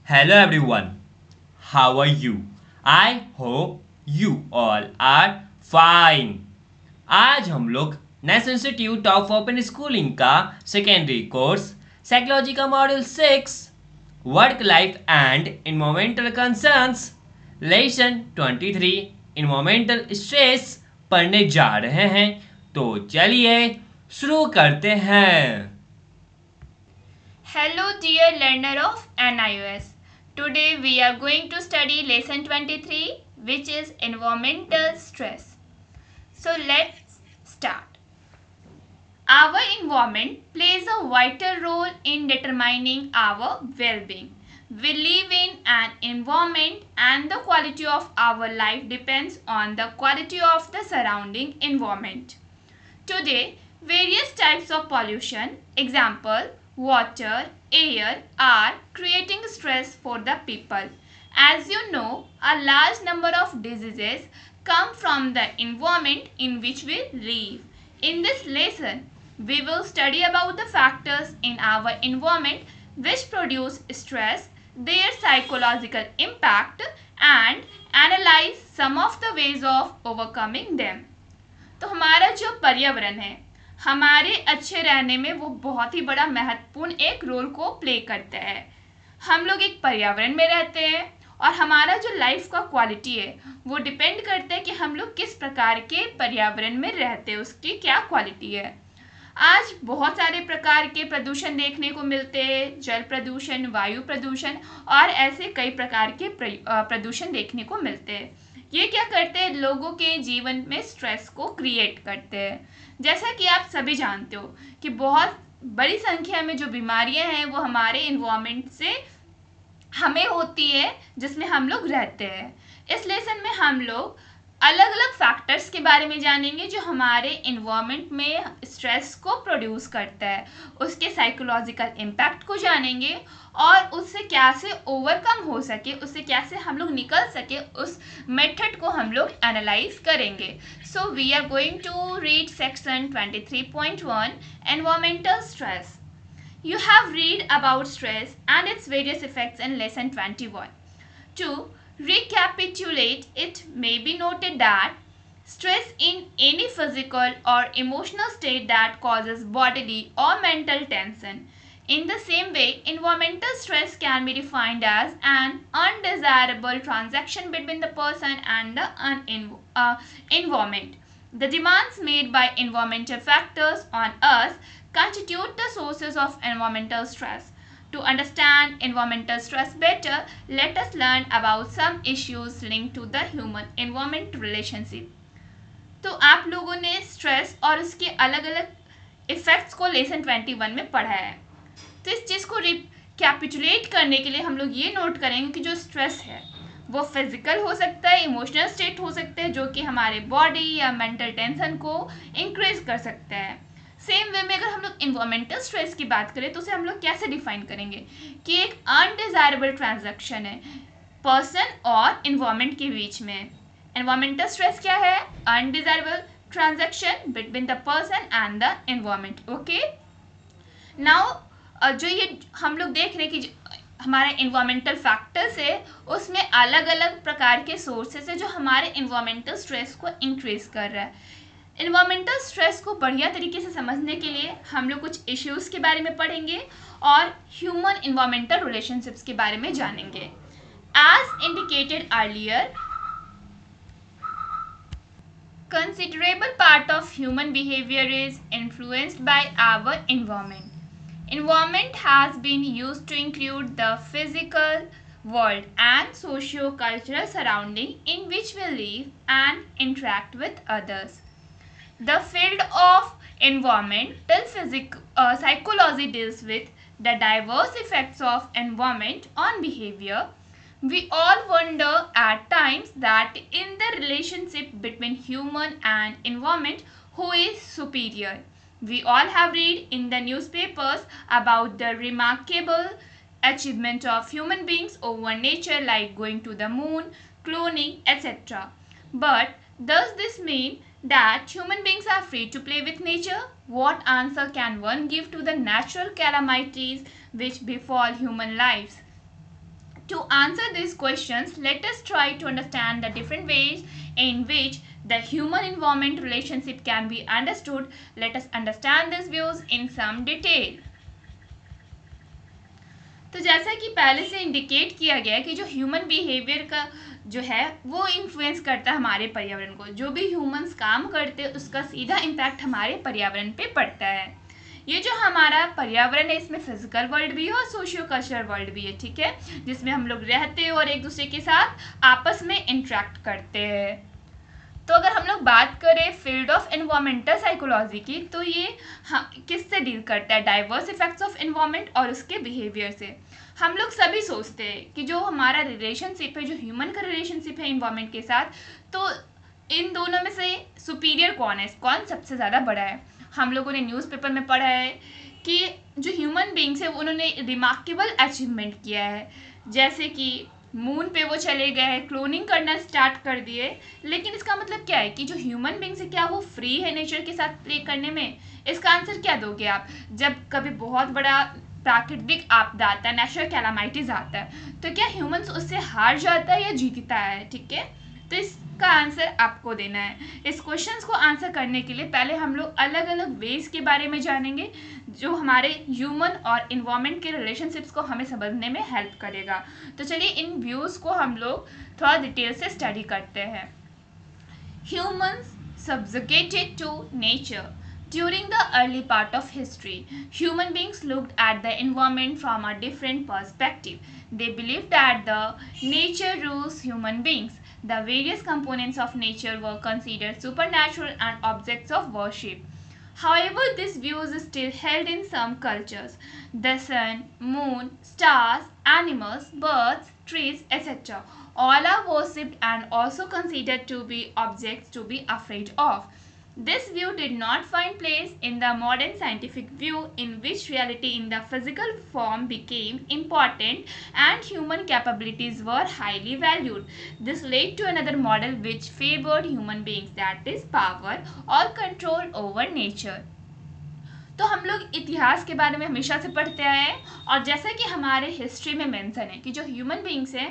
Hello everyone, how are you? I hope you all are fine. आज हम लोग national institute of open schooling का secondary course psychology का module 6 work life and environmental concerns lesson 23 environmental stress पढ़ने जा रहे हैं। तो चलिए शुरू करते हैं। Hello dear learner of NIOS. Today we are going to study lesson 23 which is environmental stress. So let's start. Our environment plays a vital role in determining our well-being. We live in an environment and the quality of our life depends on the quality of the surrounding environment. Today, various types of pollution, example, water, air, are creating stress for the people. As you know, a large number of diseases come from the environment in which we live. In this lesson, we will study about the factors in our environment which produce stress, their psychological impact, and analyze some of the ways of overcoming them. तो हमारा जो पर्यावरण है हमारे अच्छे रहने में वो बहुत ही बड़ा महत्वपूर्ण एक रोल को प्ले करता है। हम लोग एक पर्यावरण में रहते हैं और हमारा जो लाइफ का क्वालिटी है वो डिपेंड करता है कि हम लोग किस प्रकार के पर्यावरण में रहते हैं, उसकी क्या क्वालिटी है। आज बहुत सारे प्रकार के प्रदूषण देखने को मिलते हैं, जल प्रदूषण, वायु प्रदूषण और ऐसे कई प्रकार के प्रदूषण देखने को मिलते हैं। ये क्या करते हैं, लोगों के जीवन में स्ट्रेस को क्रिएट करते हैं। जैसा कि आप सभी जानते हो कि बहुत बड़ी संख्या में जो बीमारियां हैं वो हमारे इन्वायरमेंट से हमें होती है जिसमें हम लोग रहते हैं। इस लेसन में हम लोग अलग अलग फैक्टर्स के बारे में जानेंगे जो हमारे इन्वायरमेंट में स्ट्रेस को प्रोड्यूस करता है, उसके साइकोलॉजिकल इम्पैक्ट को जानेंगे और उससे कैसे ओवरकम हो सके, उससे कैसे हम लोग निकल सके, उस मेथड को हम लोग एनालाइज करेंगे। So we are going to read section 23.1 environmental stress. You have read about stress and its various effects in lesson 21. To recapitulate, it may be noted that stress in any physical or emotional state that causes bodily or mental tension. In the same way, environmental stress can be defined as an undesirable transaction between the person and the environment. The demands made by environmental factors on us constitute the sources of environmental stress. To understand environmental stress better, let us learn about some issues linked to the human-environment relationship. तो आप लोगों ने stress और उसके अलग अलग effects को lesson 21 में पढ़ा है। तो इस चीज़ को कैपिचुलेट करने के लिए हम लोग ये नोट करेंगे कि जो स्ट्रेस है वो फिजिकल हो सकता है, इमोशनल स्टेट हो सकता है जो कि हमारे बॉडी या मेंटल टेंशन को इंक्रीज कर सकता है। सेम वे में अगर हम लोग इन्वायरमेंटल स्ट्रेस की बात करें तो उसे हम लोग कैसे डिफाइन करेंगे कि एक अनडिजायरेबल ट्रांजैक्शन है पर्सन और इन्वायरमेंट के बीच में। इन्वायरमेंटल स्ट्रेस क्या है? Undesirable transaction between the person and the environment. Okay, now जो ये हम लोग देख रहे हैं कि हमारे इन्वायरमेंटल फैक्टर्स है उसमें अलग अलग प्रकार के सोर्सेस है जो हमारे इन्वायरमेंटल स्ट्रेस को इंक्रीज कर रहा है। इन्वायरमेंटल स्ट्रेस को बढ़िया तरीके से समझने के लिए हम लोग कुछ इश्यूज के बारे में पढ़ेंगे और ह्यूमन इन्वायरमेंटल रिलेशनशिप्स के बारे में जानेंगे। As indicated earlier, considerable part of human behavior is influenced by our environment. Environment has been used to include the physical world and socio-cultural surrounding in which we live and interact with others. The field of environmental psychology deals with the diverse effects of environment on behavior. We all wonder at times that in the relationship between human and environment, who is superior. We all have read in the newspapers about the remarkable achievement of human beings over nature, like going to the moon, cloning, etc. But does this mean that human beings are free to play with nature? What answer can one give to the natural calamities which befall human lives? To answer these questions, let us try to understand the different ways in which the human-environment relationship can be understood. Let us understand these views in some detail. तो जैसा कि पहले से indicate किया गया कि जो human behaviour का जो है वो इन्फ्लुएंस करता है हमारे पर्यावरण को. जो भी ह्यूमंस काम करते हैं उसका सीधा इम्पैक्ट हमारे पर्यावरण पे पड़ता है. ये जो हमारा पर्यावरण है इसमें फिजिकल वर्ल्ड भी है और सोशियो कल्चरल वर्ल्ड भी है, ठीक है, जिसमें हम लोग रहते हैं और एक दूसरे के साथ आपस में इंटरेक्ट करते हैं. तो अगर हम लोग बात करें फील्ड ऑफ एनवायरमेंटल साइकोलॉजी की, तो ये किससे डील करता है? डाइवर्स इफेक्ट्स ऑफ एनवायरमेंट और उसके बिहेवियर से. हम लोग सभी सोचते हैं कि जो हमारा रिलेशनशिप है, जो ह्यूमन का रिलेशनशिप है एनवायरमेंट के साथ, तो इन दोनों में से सुपीरियर कौन है, कौन सबसे ज़्यादा बड़ा है? हम लोगों ने न्यूज़पेपर में पढ़ा है कि जो ह्यूमन बींग्स है उन्होंने रिमार्केबल अचीवमेंट किया है, जैसे कि मून पे वो चले गए, क्लोनिंग करना स्टार्ट कर दिए. लेकिन इसका मतलब क्या है कि जो ह्यूमन बींग्स है क्या वो फ्री है नेचर के साथ प्ले करने में? इसका आंसर क्या दोगे आप? जब कभी बहुत बड़ा प्राकृतिक आपदा आता है, नेचुरल कैलामिटीज आता है, तो क्या ह्यूमंस उससे हार जाता है या जीतता है? ठीक है, तो इसका आंसर आपको देना है. इस क्वेश्चंस को आंसर करने के लिए पहले हम लोग अलग अलग वेज के बारे में जानेंगे जो हमारे ह्यूमन और इन्वायरमेंट के रिलेशनशिप्स को हमें समझने में हेल्प करेगा. तो चलिए इन व्यूज़ को हम लोग थोड़ा डिटेल से स्टडी करते हैं. Humans subjugated to nature. During the early part of history, human beings looked at the environment from a different perspective. They believed that the nature rules human beings. The various components of nature were considered supernatural and objects of worship. However, this view is still held in some cultures. The sun, moon, stars, animals, birds, trees, etc. all are worshipped and also considered to be objects to be afraid of. This view did not find place in the modern scientific view, in which reality in the physical form became important and human capabilities were highly valued. This led to another model which favored human beings, that is power or control over nature. तो हम लोग इतिहास के बारे में हमेशा से पढ़ते आए हैं और जैसा कि हमारे हिस्ट्री में मेंशन है कि जो ह्यूमन बींग्स हैं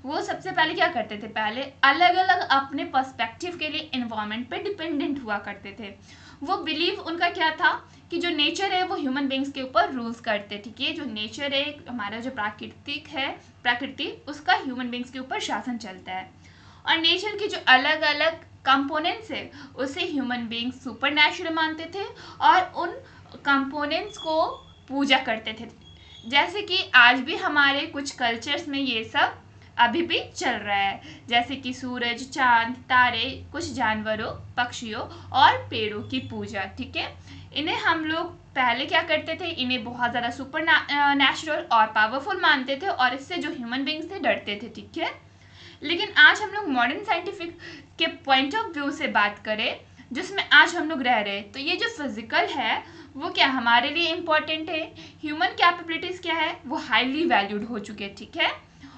वो सबसे पहले क्या करते थे, पहले अलग अलग अपने पर्सपेक्टिव के लिए एनवायरनमेंट पे डिपेंडेंट हुआ करते थे. वो बिलीव उनका क्या था कि जो नेचर है वो ह्यूमन बींग्स के ऊपर रूल्स करते. ठीक है, जो नेचर है हमारा जो प्राकृतिक है, प्रकृति, उसका ह्यूमन बींग्स के ऊपर शासन चलता है. और नेचर के जो अलग अलग कंपोनेंट्स है उसे ह्यूमन बींग्स सुपर नेचुरल मानते थे और उन कंपोनेंट्स को पूजा करते थे. जैसे कि आज भी हमारे कुछ कल्चर्स में ये सब अभी भी चल रहा है, जैसे कि सूरज, चांद, तारे, कुछ जानवरों, पक्षियों और पेड़ों की पूजा. ठीक है, इन्हें हम लोग पहले क्या करते थे, इन्हें बहुत ज़्यादा सुपर नेचुरल और पावरफुल मानते थे और इससे जो ह्यूमन बींग्स थे डरते थे. ठीक है, लेकिन आज हम लोग मॉडर्न साइंटिफिक के पॉइंट ऑफ व्यू से बात करें जिसमें आज हम लोग रह रहे हैं, तो ये जो फिजिकल है वो क्या हमारे लिए इम्पोर्टेंट है. ह्यूमन कैपेबिलिटीज़ क्या है वो हाईली वैल्यूड हो चुके हैं. ठीक है,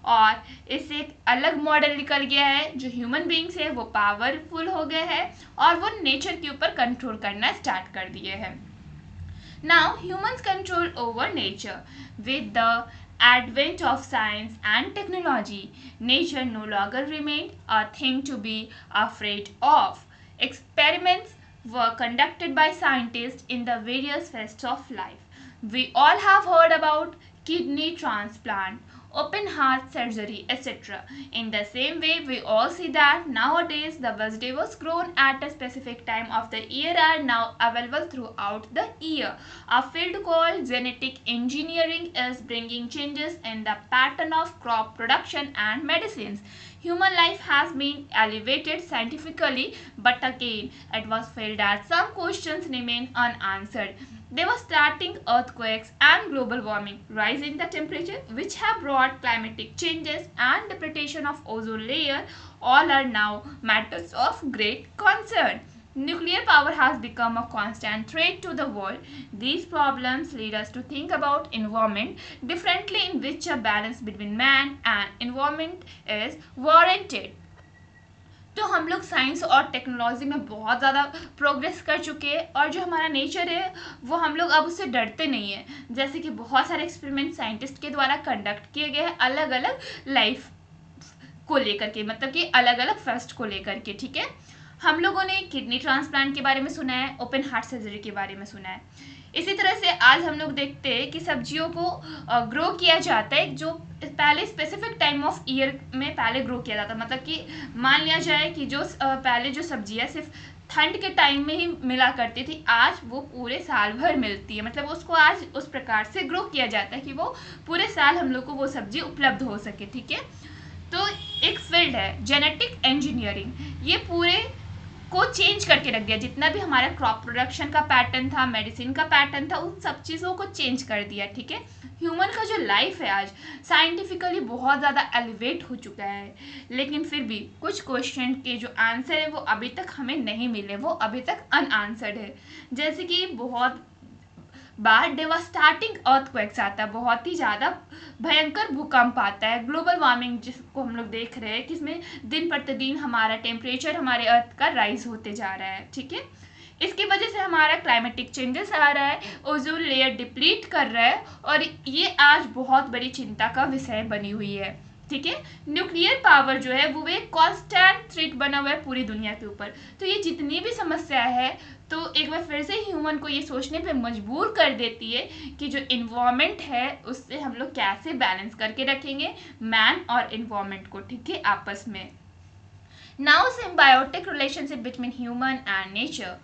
और इससे एक अलग मॉडल निकल गया है, जो ह्यूमन बींग्स है वो पावरफुल हो गए हैं और वो नेचर के ऊपर कंट्रोल करना स्टार्ट कर दिए हैं. Now humans control over nature. With the advent of science and technology, nature no longer remained a thing to be afraid of. Experiments were conducted by scientists in the various phases of life. We all have heard about kidney transplant, open heart surgery, etc. In the same way, we all see that nowadays the vegetables grown at a specific time of the year are now available throughout the year. A field called genetic engineering is bringing changes in the pattern of crop production and medicines. Human life has been elevated scientifically, but again, it was felt that some questions remain unanswered. They were starting earthquakes and global warming, rise in the temperature, which have brought climatic changes and depletion of ozone layer, all are now matters of great concern. Nuclear power has become a constant threat to the world. These problems lead us to think about environment differently, in which a balance between man and environment is warranted. तो हम लोग science और technology में बहुत ज़्यादा progress कर चुके हैं, और जो हमारा नेचर है वो हम लोग अब उससे डरते नहीं हैं। जैसे कि बहुत सारे एक्सपेरिमेंट साइंटिस्ट के द्वारा कंडक्ट किए गए हैं अलग अलग लाइफ को लेकर के, मतलब कि अलग अलग फर्स्ट को लेकर के, ठीक है। हम लोगों ने किडनी ट्रांसप्लांट के बारे में सुना है, ओपन हार्ट सर्जरी के बारे में सुना है। इसी तरह से आज हम लोग देखते हैं कि सब्जियों को ग्रो किया जाता है, जो पहले स्पेसिफिक टाइम ऑफ ईयर में पहले ग्रो किया जाता है। मतलब कि मान लिया जाए कि जो पहले जो सब्जियां सिर्फ ठंड के टाइम में ही मिला करती थी, आज वो पूरे साल भर मिलती है। मतलब उसको आज उस प्रकार से ग्रो किया जाता है कि वो पूरे साल हम लोग को वो सब्जी उपलब्ध हो सके, ठीक है। तो एक फील्ड है जेनेटिक इंजीनियरिंग, ये पूरे को चेंज करके रख दिया। जितना भी हमारा क्रॉप प्रोडक्शन का पैटर्न था, मेडिसिन का पैटर्न था, उन सब चीज़ों को चेंज कर दिया, ठीक है। ह्यूमन का जो लाइफ है आज साइंटिफिकली बहुत ज़्यादा एलिवेट हो चुका है, लेकिन फिर भी कुछ क्वेश्चन के जो आंसर है वो अभी तक हमें नहीं मिले, वो अभी तक अनआंसर्ड है। जैसे कि बहुत बार डेवास्टार्टिंग अर्थक्वेक्स आता है, बहुत ही ज़्यादा भयंकर भूकंप आता है, ग्लोबल वार्मिंग जिसको हम लोग देख रहे हैं कि इसमें दिन प्रतिदिन हमारा टेम्परेचर हमारे अर्थ का राइज होते जा रहा है, ठीक है। इसकी वजह से हमारा क्लाइमेटिक चेंजेस आ रहा है, ओजोन लेयर डिप्लीट कर रहा है, और ये आज बहुत बड़ी चिंता का विषय बनी हुई है, ठीक है। न्यूक्लियर पावर जो है वो एक कॉन्स्टेंट थ्रेट बना हुआ है पूरी दुनिया के ऊपर। तो ये जितनी भी समस्या है, तो एक बार फिर से ह्यूमन को ये सोचने पे मजबूर कर देती है कि जो इन्वायरमेंट है उससे हम लोग कैसे बैलेंस करके रखेंगे मैन और इन्वायरमेंट को, ठीक है, आपस में। Now, symbiotic relationship between human and nature.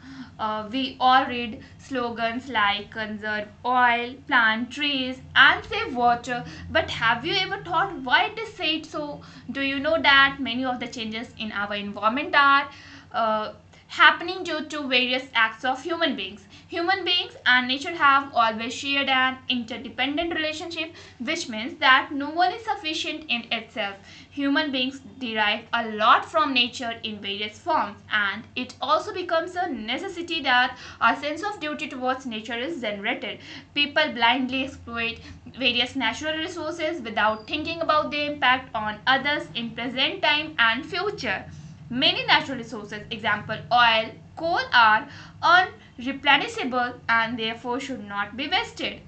We all read slogans like conserve oil, plant trees, and save water. But have you ever thought why it is said so? Do you know that many of the changes in our environment are happening due to various acts of human beings? Human beings and nature have always shared an interdependent relationship, which means that no one is sufficient in itself. Human beings derive a lot from nature in various forms, and it also becomes a necessity that a sense of duty towards nature is generated. People blindly exploit various natural resources without thinking about their impact on others in present time and future. Many natural resources, example oil, coal, are unreplenishable and therefore should not be wasted.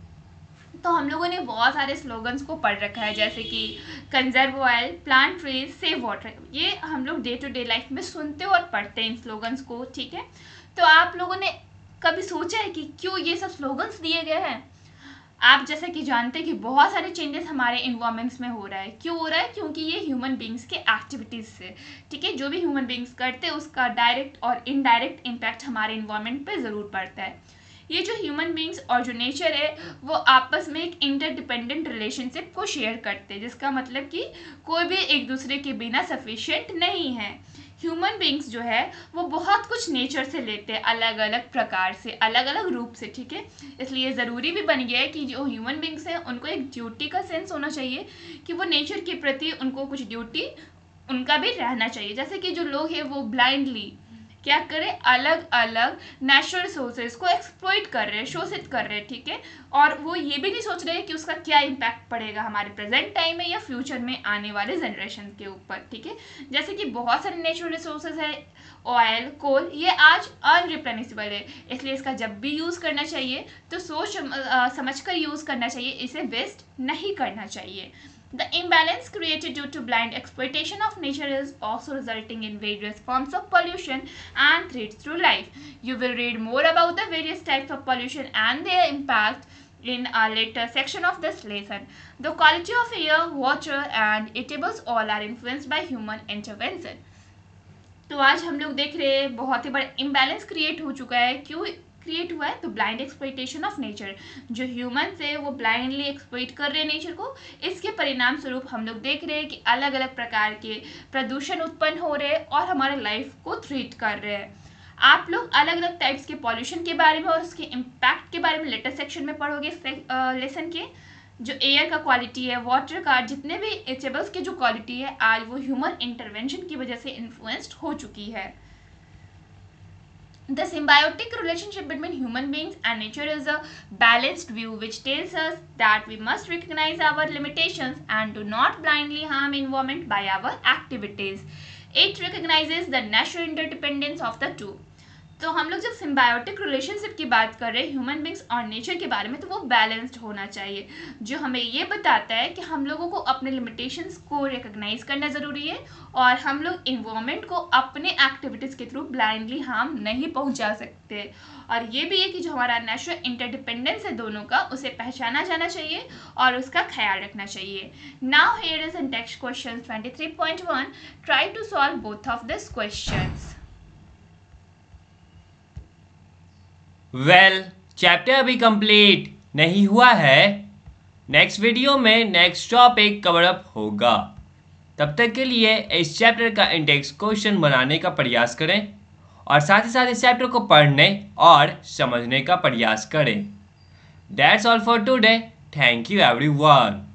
तो हम लोगों ने बहुत सारे slogans को पढ़ रखा है, जैसे कि conserve oil, plant trees, save water. ये हम लोग डे टू डे लाइफ में सुनते और पढ़ते हैं इन स्लोगन्स को, ठीक है। तो आप लोगों ने कभी सोचा है कि क्यों ये सब स्लोगन्स दिए गए हैं? आप जैसा कि जानते हैं कि बहुत सारे चेंजेस हमारे इन्वायरमेंट्स में हो रहा है। क्यों हो रहा है? क्योंकि ये ह्यूमन बींग्स के एक्टिविटीज़ से, ठीक है, जो भी ह्यूमन बींग्स करते हैं उसका डायरेक्ट और इनडायरेक्ट इम्पैक्ट हमारे इन्वायरमेंट पे ज़रूर पड़ता है। ये जो ह्यूमन बींग्स और जो नेचर है वो आपस में एक इंटरडिपेंडेंट रिलेशनशिप को शेयर करते हैं, जिसका मतलब कि कोई भी एक दूसरे के बिना सफिशिएंट नहीं है। ह्यूमन बींग्स जो है वो बहुत कुछ नेचर से लेते हैं, अलग अलग प्रकार से, अलग अलग रूप से, ठीक है। इसलिए ज़रूरी भी बन गया है कि जो ह्यूमन बींग्स हैं उनको एक ड्यूटी का सेंस होना चाहिए कि वो नेचर के प्रति उनको कुछ ड्यूटी उनका भी रहना चाहिए। जैसे कि जो लोग हैं वो ब्लाइंडली क्या करें, अलग अलग नेचुरल रिसोर्सेज को एक्सप्लॉइट कर रहे हैं, शोषित कर रहे हैं, ठीक है। और वो ये भी नहीं सोच रहे हैं कि उसका क्या इम्पैक्ट पड़ेगा हमारे प्रेजेंट टाइम में या फ्यूचर में आने वाले जनरेशन के ऊपर, ठीक है। जैसे कि बहुत सारे नेचुरल रिसोर्सेज है, ऑयल, कोल, ये आज अनरिप्लेनिशेबल है, इसलिए इसका जब भी यूज़ करना चाहिए तो सोच समझ कर यूज़ करना चाहिए, इसे वेस्ट नहीं करना चाहिए। The imbalance created due to blind exploitation of nature is also resulting in various forms of pollution and threats to life. You will read more about the various types of pollution and their impact in a later section of this lesson. The quality of air, water, and eatables all are influenced by human intervention. तो आज हम लोग देख रहे हैं बहुत ही बड़ा imbalance create हो चुका है। क्यों क्रिएट हुआ है? तो ब्लाइंड एक्सप्लॉइटेशन ऑफ नेचर, जो ह्यूमंस है वो ब्लाइंडली एक्सप्लॉइट कर रहे हैं नेचर को। इसके परिणाम स्वरूप हम लोग देख रहे हैं कि अलग अलग प्रकार के प्रदूषण उत्पन्न हो रहे हैं और हमारे लाइफ को थ्रेट कर रहे हैं। आप लोग अलग अलग टाइप्स के पॉल्यूशन के बारे में और उसके इम्पैक्ट के बारे में लेटर सेक्शन में पढ़ोगे लेसन के। जो एयर का क्वालिटी है, वाटर का, जितने भी एचेबल्स की जो क्वालिटी है आज वो ह्यूमन इंटरवेंशन की वजह से इन्फ्लुएंस्ड हो चुकी है। The symbiotic relationship between human beings and nature is a balanced view which tells us that we must recognize our limitations and do not blindly harm environment by our activities. It recognizes the natural interdependence of the two. तो हम लोग जब symbiotic relationship की बात कर रहे हैं human beings और नेचर के बारे में, तो वो बैलेंस्ड होना चाहिए, जो हमें ये बताता है कि हम लोगों को अपने लिमिटेशंस को रिकग्नाइज करना ज़रूरी है और हम लोग इन्वायरमेंट को अपने एक्टिविटीज़ के थ्रू ब्लाइंडली हार्म नहीं पहुंचा सकते। और ये भी है कि जो हमारा नेचुरल इंटरडिपेंडेंस है दोनों का, उसे पहचाना जाना चाहिए और उसका ख्याल रखना चाहिए। Now here is in text question 23.1, try to solve both of this questions. Well, chapter अभी कंप्लीट नहीं हुआ है। नेक्स्ट वीडियो में नेक्स्ट टॉपिक कवर अप होगा। तब तक के लिए इस चैप्टर का इंडेक्स क्वेश्चन बनाने का प्रयास करें और साथ ही साथ इस चैप्टर को पढ़ने और समझने का प्रयास करें। That's all for today. Thank you everyone.